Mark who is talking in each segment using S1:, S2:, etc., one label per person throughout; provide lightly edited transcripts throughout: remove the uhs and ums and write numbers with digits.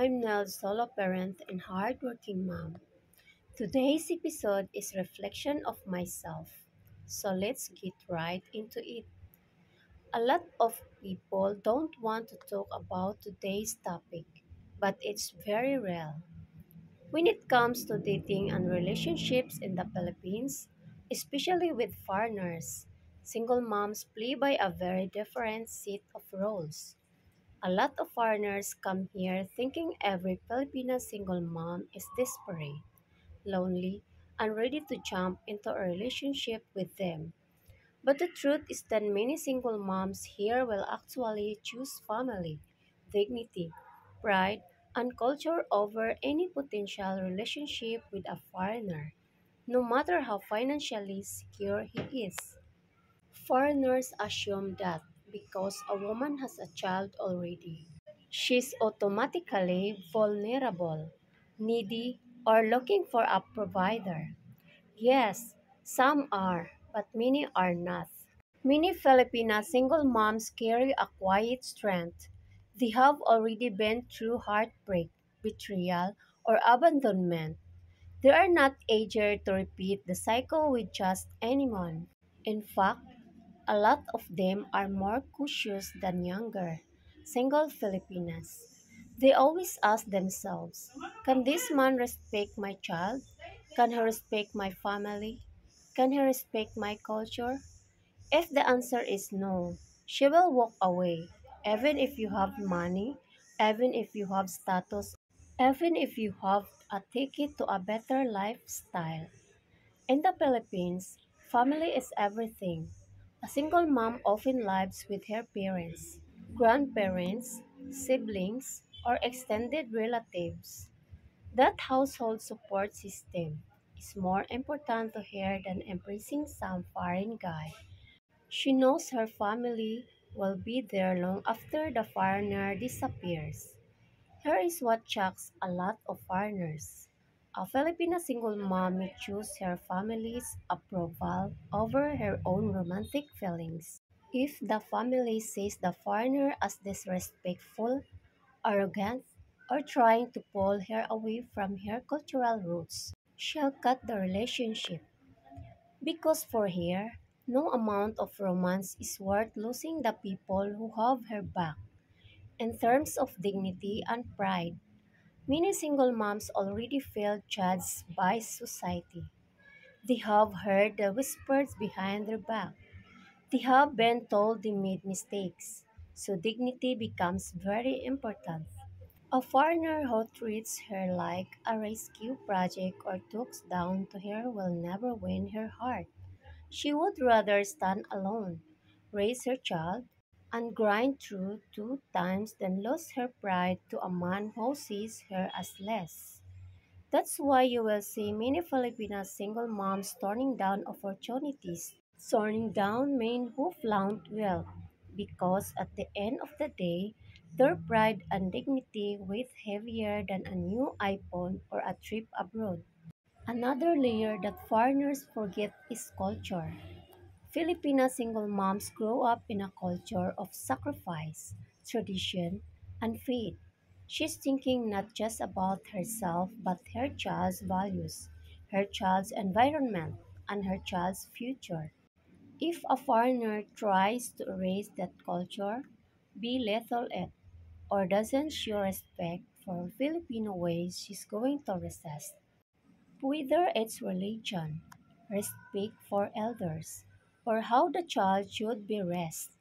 S1: I'm Nell, solo parent and hardworking mom. Today's episode is reflection of myself. So let's get right into it. A lot of people don't want to talk about today's topic, but it's very real. When it comes to dating and relationships in the Philippines, especially with foreigners, single moms play by a very different set of roles. A lot of foreigners come here thinking every Filipina single mom is desperate, lonely, and ready to jump into a relationship with them. But the truth is that many single moms here will actually choose family, dignity, pride, and culture over any potential relationship with a foreigner, no matter how financially secure he is. Foreigners assume that because a woman has a child already, she's automatically vulnerable, needy, or looking for a provider. Yes, some are, but many are not. Many Filipina single moms carry a quiet strength. They have already been through heartbreak, betrayal, or abandonment. They are not eager to repeat the cycle with just anyone. In fact, a lot of them are more cautious than younger, single Filipinas. They always ask themselves, can this man respect my child? Can he respect my family? Can he respect my culture? If the answer is no, she will walk away, even if you have money, even if you have status, even if you have a ticket to a better lifestyle. In the Philippines, family is everything. A single mom often lives with her parents, grandparents, siblings, or extended relatives. That household support system is more important to her than embracing some foreign guy. She knows her family will be there long after the foreigner disappears. Here is what shocks a lot of foreigners. A Filipina single mom may choose her family's approval over her own romantic feelings. If the family sees the foreigner as disrespectful, arrogant, or trying to pull her away from her cultural roots, she'll cut the relationship. Because for her, no amount of romance is worth losing the people who have her back. In terms of dignity and pride, many single moms already feel judged by society. They have heard the whispers behind their back. They have been told they made mistakes. So dignity becomes very important. A foreigner who treats her like a rescue project or talks down to her will never win her heart. She would rather stand alone, raise her child, and grind through 2 times than lose her pride to a man who sees her as less. That's why you will see many Filipino single moms turning down opportunities, turning down men who flaunt wealth, because at the end of the day, their pride and dignity weigh heavier than a new iPhone or a trip abroad. Another layer that foreigners forget is culture. Filipina single moms grow up in a culture of sacrifice, tradition, and faith. She's thinking not just about herself but her child's values, her child's environment, and her child's future. If a foreigner tries to erase that culture, belittle it, or doesn't show respect for Filipino ways, she's going to resist. Whether it's religion, respect for elders, or how the child should be raised,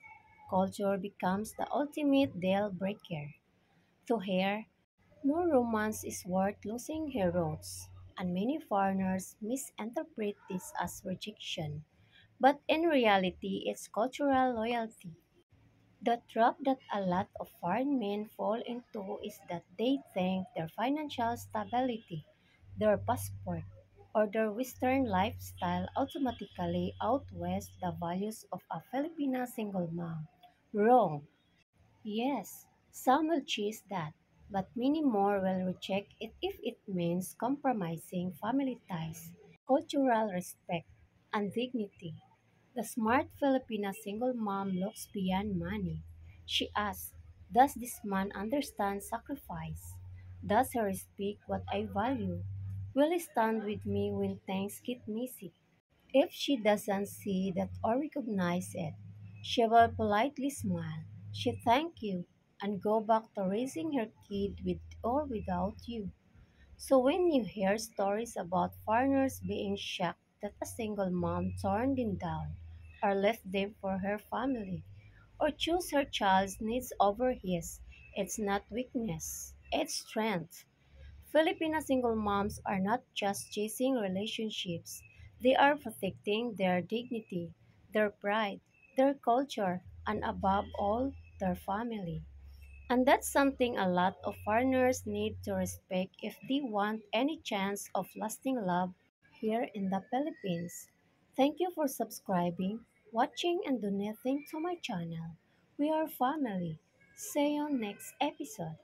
S1: culture becomes the ultimate deal breaker. To her, no romance is worth losing her roots, and many foreigners misinterpret this as rejection. But in reality, it's cultural loyalty. The trap that a lot of foreign men fall into is that they think their financial stability, their passport, or their Western lifestyle automatically outweighs the values of a Filipina single mom. Wrong. Yes, some will choose that, but many more will reject it if it means compromising family ties, cultural respect, and dignity. The smart Filipina single mom looks beyond money. She asks, does this man understand sacrifice? Does her speak what I value? Will stand with me when things get messy? If she doesn't see that or recognize it, she will politely smile. She thank you and go back to raising her kid with or without you. So when you hear stories about foreigners being shocked that a single mom turned them down or left them for her family or choose her child's needs over his, it's not weakness, it's strength. Filipino single moms are not just chasing relationships, they are protecting their dignity, their pride, their culture, and above all, their family. And that's something a lot of foreigners need to respect if they want any chance of lasting love here in the Philippines. Thank you for subscribing, watching, and donating to my channel. We are family. See you next episode.